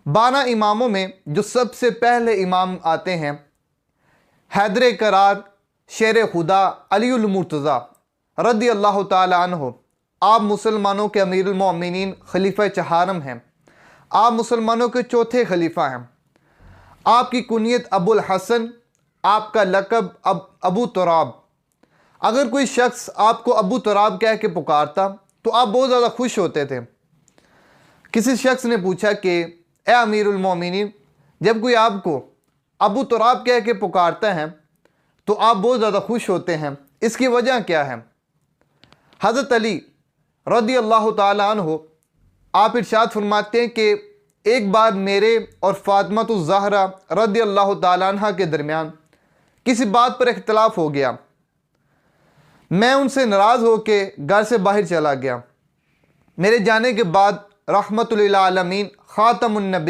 12 इमामों में जो सबसे पहले इमाम आते हैं, हैदर करार शेर खुदा अलीउल मुर्तज़ा रदी अल्लाह ताला अन्हु। आप मुसलमानों के अमीरुल मोमिनीन खलीफा चहारम हैं। आप मुसलमानों के चौथे खलीफा हैं। आपकी कुनियत अबुल हसन, आपका लक़ब अबू तुराब। अगर कोई शख्स आपको अबू तुराब कह के पुकारता तो आप बहुत ज़्यादा खुश होते थे। किसी शख्स ने पूछा कि ए अमीरुल मोमिनीन, जब कोई आपको अबू तुराब कह के पुकारता है तो आप बहुत ज़्यादा खुश होते हैं, इसकी वजह क्या है? हज़रत अली रज़ी अल्लाह ताला अन्हु आप इरशाद फरमाते हैं कि एक बार मेरे और फ़ातिमा ज़हरा रज़ी अल्लाह ताला अन्हा के दरमियान किसी बात पर इख्तलाफ हो गया। मैं उनसे नाराज़ होकर घर से बाहर चला गया। मेरे जाने के बाद रहमतुल लिल आलमीन ख़ातमुन नबी